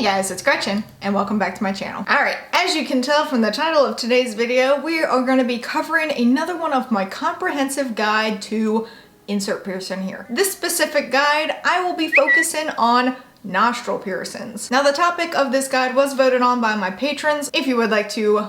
guys, it's Gretchen, and welcome back to my channel. Alright, as you can tell from the title of today's video, we are going to be covering another one of my comprehensive guide to insert piercing here. This specific guide, I will be focusing on nostril piercings. Now, the topic of this guide was voted on by my patrons. If you would like to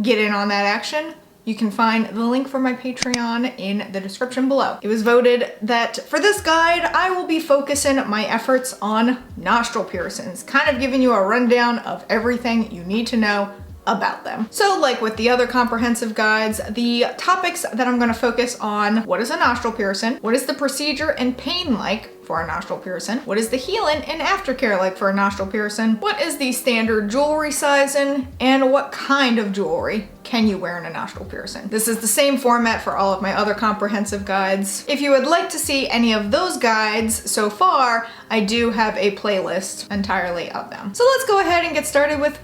get in on that action, you can find the link for my Patreon in the description below. It was voted that for this guide, I will be focusing my efforts on nostril piercings, kind of giving you a rundown of everything you need to know about them. So like with the other comprehensive guides, the topics that I'm gonna focus on: what is a nostril piercing? What is the procedure and pain like for a nostril piercing? What is the healing and aftercare like for a nostril piercing? What is the standard jewelry sizing? And what kind of jewelry can you wear in a nostril piercing? This is the same format for all of my other comprehensive guides. If you would like to see any of those guides so far, I do have a playlist entirely of them. So let's go ahead and get started with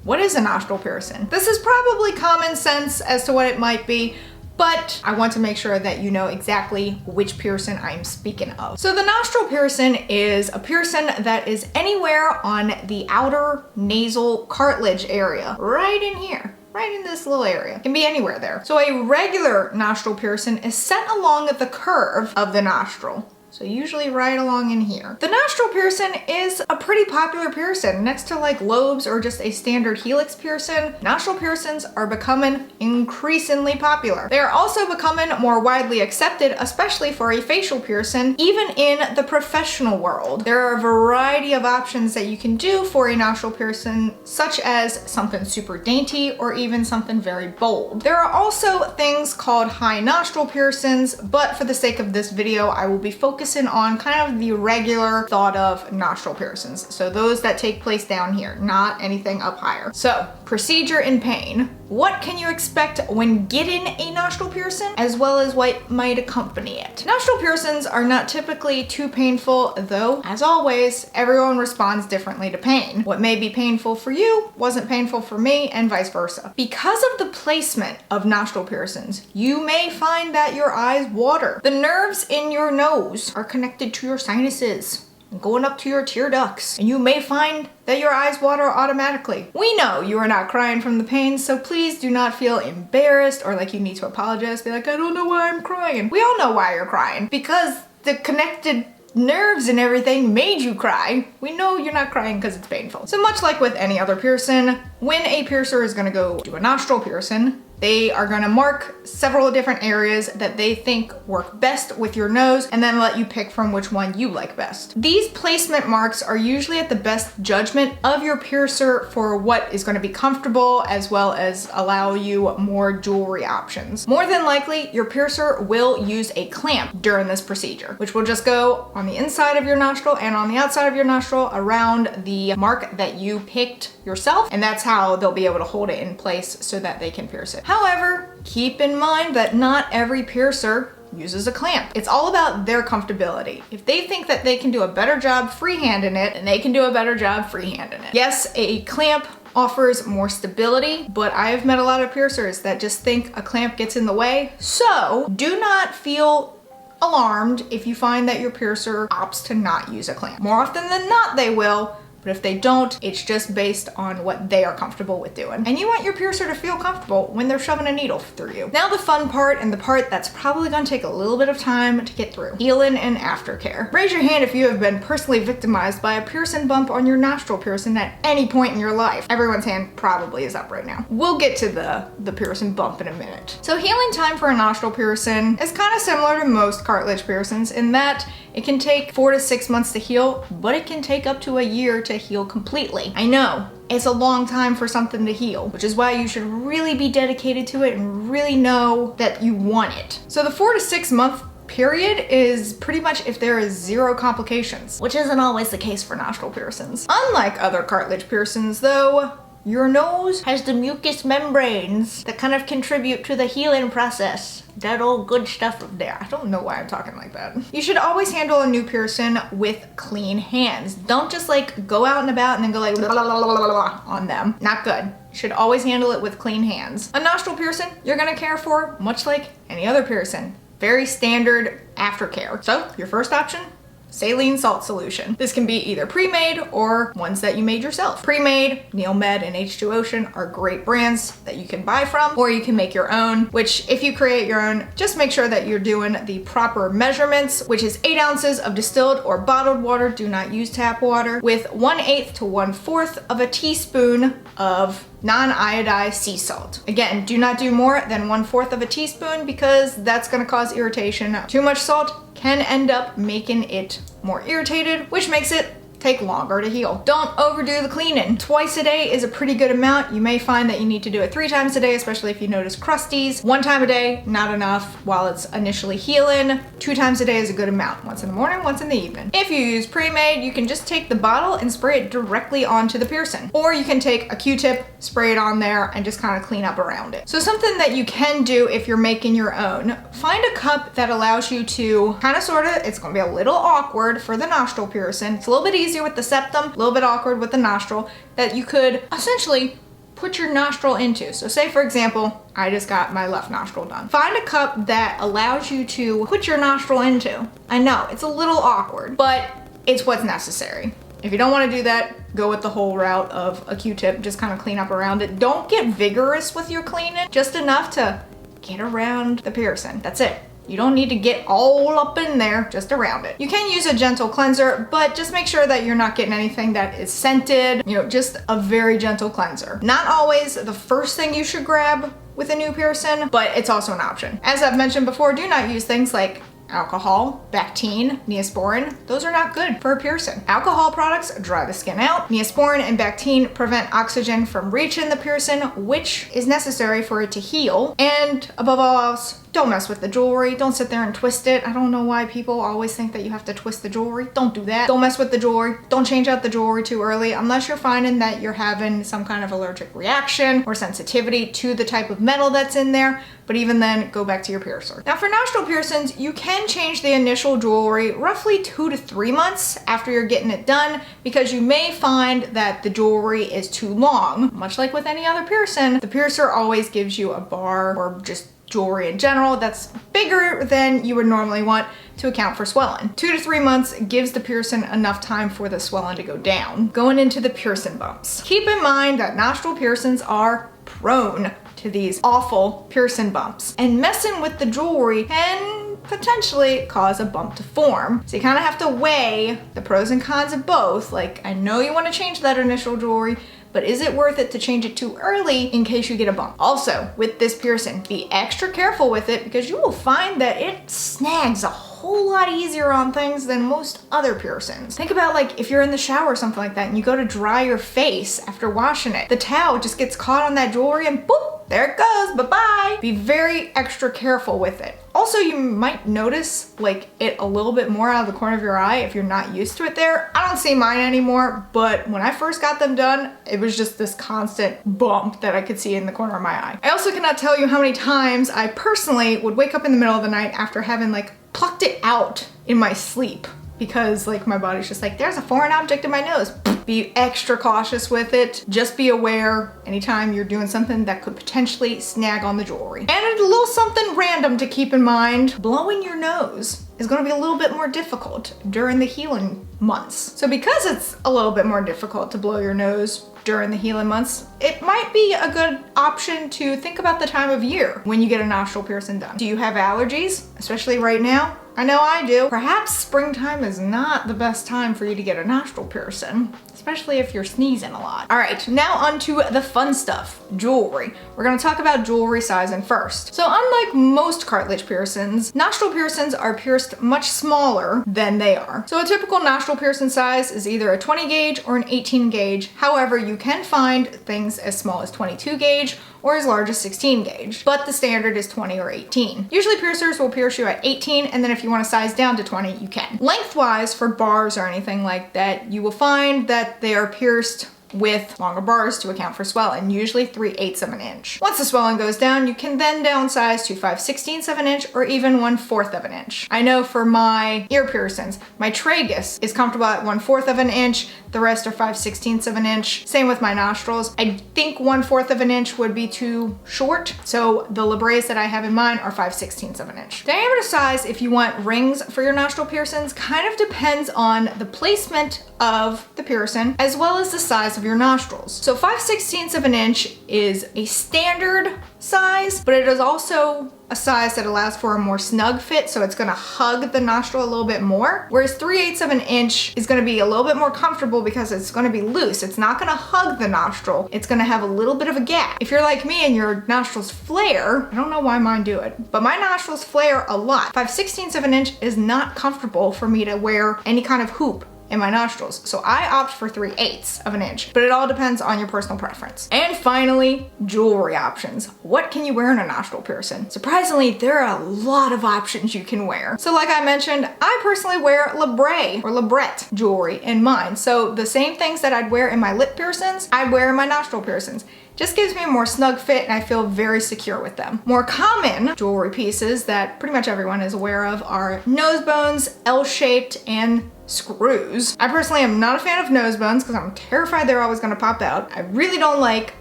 what is a nostril piercing? This is probably common sense as to what it might be, but I want to make sure that you know exactly which piercing I'm speaking of. So the nostril piercing is a piercing that is anywhere on the outer nasal cartilage area, right in here. Right in this little area. It can be anywhere there. So a regular nostril piercing is set along the curve of the nostril. So usually right along in here. The nostril piercing is a pretty popular piercing. Next to like lobes or just a standard helix piercing, nostril piercings are becoming increasingly popular. They are also becoming more widely accepted, especially for a facial piercing, even in the professional world. There are a variety of options that you can do for a nostril piercing, such as something super dainty or even something very bold. There are also things called high nostril piercings, but for the sake of this video, I will be focusing on kind of the regular thought of nostril piercings. So those that take place down here, not anything up higher. So procedure and pain. What can you expect when getting a nostril piercing, as well as what might accompany it? Nostril piercings are not typically too painful, though, as always, everyone responds differently to pain. What may be painful for you wasn't painful for me, and vice versa. Because of the placement of nostril piercings, you may find that your eyes water. The nerves in your nose are connected to your sinuses, going up to your tear ducts, and you may find that your eyes water automatically. We know you are not crying from the pain, so please do not feel embarrassed or like you need to apologize. Be like, I don't know why I'm crying. We all know why you're crying, because the connected nerves and everything made you cry. We know you're not crying because it's painful. So much like with any other piercing, when a piercer is gonna go do a nostril piercing, they are gonna mark several different areas that they think work best with your nose and then let you pick from which one you like best. These placement marks are usually at the best judgment of your piercer for what is gonna be comfortable, as well as allow you more jewelry options. More than likely, your piercer will use a clamp during this procedure, which will just go on the inside of your nostril and on the outside of your nostril around the mark that you picked yourself, and that's how they'll be able to hold it in place so that they can pierce it. However, keep in mind that not every piercer uses a clamp. It's all about their comfortability. If they think that they can do a better job freehanding it, then they can do a better job freehanding it. Yes, a clamp offers more stability, but I've met a lot of piercers that just think a clamp gets in the way. So do not feel alarmed if you find that your piercer opts to not use a clamp. More often than not, they will. But if they don't, it's just based on what they are comfortable with doing. And you want your piercer to feel comfortable when they're shoving a needle through you. Now the fun part, and the part that's probably gonna take a little bit of time to get through: healing and aftercare. Raise your hand if you have been personally victimized by a piercing bump on your nostril piercing at any point in your life. Everyone's hand probably is up right now. We'll get to the piercing bump in a minute. So healing time for a nostril piercing is kind of similar to most cartilage piercings in that it can take 4 to 6 months to heal, but it can take up to a year to heal completely. I know, it's a long time for something to heal, which is why you should really be dedicated to it and really know that you want it. So the 4 to 6 month period is pretty much if there is 0 complications, which isn't always the case for nostril piercings. Unlike other cartilage piercings though, your nose has the mucous membranes that kind of contribute to the healing process. That old good stuff up there. I don't know why I'm talking like that. You should always handle a new piercing with clean hands. Don't just like go out and about and then go like blah, blah, blah, blah, blah, blah on them. Not good. You should always handle it with clean hands. A nostril piercing you're gonna care for much like any other piercing. Very standard aftercare. So your first option, saline salt solution. This can be either pre-made or ones that you made yourself. Pre-made, NeilMed and H2 Ocean are great brands that you can buy from, or you can make your own, which if you create your own, just make sure that you're doing the proper measurements, which is 8 ounces of distilled or bottled water, do not use tap water, with 1/8 to 1/4 of a teaspoon of non-iodized sea salt. Again, do not do more than 1/4 of a teaspoon because that's gonna cause irritation. Too much salt can end up making it more irritated, which makes it take longer to heal. Don't overdo the cleaning. Twice a day is a pretty good amount. You may find that you need to do it 3 times a day, especially if you notice crusties. 1 time a day, not enough while it's initially healing. 2 times a day is a good amount. Once in the morning, once in the evening. If you use pre-made, you can just take the bottle and spray it directly onto the piercing. Or you can take a Q-tip, spray it on there, and just kind of clean up around it. So something that you can do if you're making your own, find a cup that allows you to kind of sort of, it's gonna be a little awkward for the nostril piercing. It's a little bit easier with the septum, a little bit awkward with the nostril, that you could essentially put your nostril into. So say for example, I just got my left nostril done. Find a cup that allows you to put your nostril into. I know, it's a little awkward, but it's what's necessary. If you don't want to do that, go with the whole route of a Q-tip, just kind of clean up around it. Don't get vigorous with your cleaning, just enough to get around the piercing. That's it. You don't need to get all up in there, just around it. You can use a gentle cleanser, but just make sure that you're not getting anything that is scented, just a very gentle cleanser. Not always the first thing you should grab with a new piercing, but it's also an option. As I've mentioned before, do not use things like alcohol, Bactine, Neosporin. Those are not good for a piercing. Alcohol products dry the skin out. Neosporin and Bactine prevent oxygen from reaching the piercing, which is necessary for it to heal. And above all else, don't mess with the jewelry. Don't sit there and twist it. I don't know why people always think that you have to twist the jewelry. Don't do that. Don't mess with the jewelry. Don't change out the jewelry too early unless you're finding that you're having some kind of allergic reaction or sensitivity to the type of metal that's in there. But even then, go back to your piercer. Now for nostril piercings, you can change the initial jewelry roughly 2 to 3 months after you're getting it done, because you may find that the jewelry is too long. Much like with any other piercing, the piercer always gives you a bar or just jewelry in general that's bigger than you would normally want to account for swelling. 2 to 3 months gives the piercing enough time for the swelling to go down. Going into the piercing bumps. Keep in mind that nostril piercings are prone to these awful piercing bumps, and messing with the jewelry can potentially cause a bump to form. So you kind of have to weigh the pros and cons of both. Like, I know you want to change that initial jewelry, but is it worth it to change it too early in case you get a bump? Also, with this piercing, be extra careful with it because you will find that it snags a whole lot easier on things than most other piercings. Think about like if you're in the shower or something like that and you go to dry your face after washing it. The towel just gets caught on that jewelry and boop, there it goes, bye-bye. Be very extra careful with it. Also, you might notice like it a little bit more out of the corner of your eye if you're not used to it there. I don't see mine anymore, but when I first got them done, it was just this constant bump that I could see in the corner of my eye. I also cannot tell you how many times I personally would wake up in the middle of the night after having like plucked it out in my sleep because like my body's just like, there's a foreign object in my nose. Be extra cautious with it. Just be aware anytime you're doing something that could potentially snag on the jewelry. And a little something random to keep in mind, blowing your nose is gonna be a little bit more difficult during the healing months. So because it's a little bit more difficult to blow your nose during the healing months, it might be a good option to think about the time of year when you get a nostril piercing done. Do you have allergies, especially right now? I know I do. Perhaps springtime is not the best time for you to get a nostril piercing, especially if you're sneezing a lot. All right, now onto the fun stuff, jewelry. We're gonna talk about jewelry sizing first. So unlike most cartilage piercings, nostril piercings are pierced much smaller than they are. So a typical nostril piercing size is either a 20 gauge or an 18 gauge. However, you can find things as small as 22 gauge or as large as 16 gauge, but the standard is 20 or 18. Usually piercers will pierce you at 18, and then if you want to size down to 20, you can. Lengthwise, for bars or anything like that, you will find that they are pierced with longer bars to account for swelling, usually 3/8 of an inch. Once the swelling goes down, you can then downsize to 5/16 of an inch or even 1/4 of an inch. I know for my ear piercings, my tragus is comfortable at 1/4 of an inch, the rest are 5/16 of an inch. Same with my nostrils. I think 1/4 of an inch would be too short, so the labres that I have in mind are 5/16 of an inch. Diameter size, if you want rings for your nostril piercings, kind of depends on the placement of the piercing as well as the size of your nostrils. So 5/16 of an inch is a standard size, but it is also a size that allows for a more snug fit, so it's gonna hug the nostril a little bit more. Whereas 3/8 of an inch is gonna be a little bit more comfortable because it's gonna be loose. It's not gonna hug the nostril. It's gonna have a little bit of a gap. If you're like me and your nostrils flare, I don't know why mine do it, but my nostrils flare a lot. 5/16 of an inch is not comfortable for me to wear any kind of hoop in my nostrils. So I opt for 3/8 of an inch, but it all depends on your personal preference. And finally, jewelry options. What can you wear in a nostril piercing? Surprisingly, there are a lot of options you can wear. So like I mentioned, I personally wear labre or labret jewelry in mine. So the same things that I'd wear in my lip piercings, I wear in my nostril piercings. Just gives me a more snug fit and I feel very secure with them. More common jewelry pieces that pretty much everyone is aware of are nose bones, L-shaped, and screws. I personally am not a fan of nose bones because I'm terrified they're always gonna pop out. I really don't like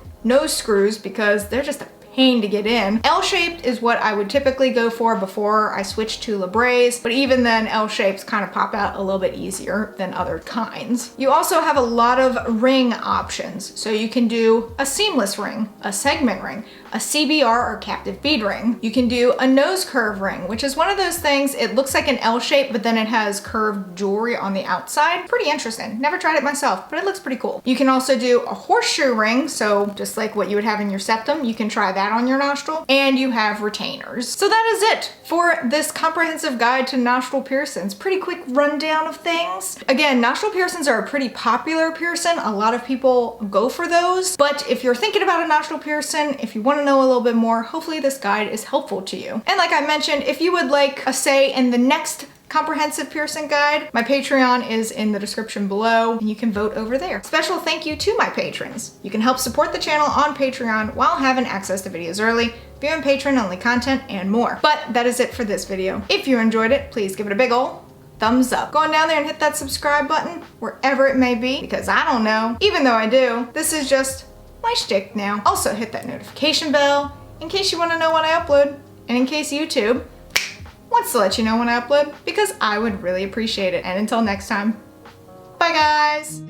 nose screws because they're just a pain to get in. L-shaped is what I would typically go for before I switch to labres, but even then L-shapes kind of pop out a little bit easier than other kinds. You also have a lot of ring options. So you can do a seamless ring, a segment ring, a CBR or captive bead ring. You can do a nose curve ring, which is one of those things, it looks like an L shape, but then it has curved jewelry on the outside. Pretty interesting. Never tried it myself, but it looks pretty cool. You can also do a horseshoe ring, so just like what you would have in your septum, you can try that on your nostril, and you have retainers. So that is it for this comprehensive guide to nostril piercings. Pretty quick rundown of things. Again, nostril piercings are a pretty popular piercing. A lot of people go for those, but if you're thinking about a nostril piercing, if you want to know a little bit more, hopefully this guide is helpful to you. And like I mentioned, if you would like a say in the next comprehensive piercing guide, my Patreon is in the description below and you can vote over there. Special thank you to my patrons. You can help support the channel on Patreon while having access to videos early, viewing patron-only content, and more. But that is it for this video. If you enjoyed it, please give it a big ol' thumbs up. Go on down there and hit that subscribe button wherever it may be, because I don't know, even though I do, this is just my shtick now. Also hit that notification bell in case you want to know when I upload, and in case YouTube wants to let you know when I upload, because I would really appreciate it. And until next time, bye guys!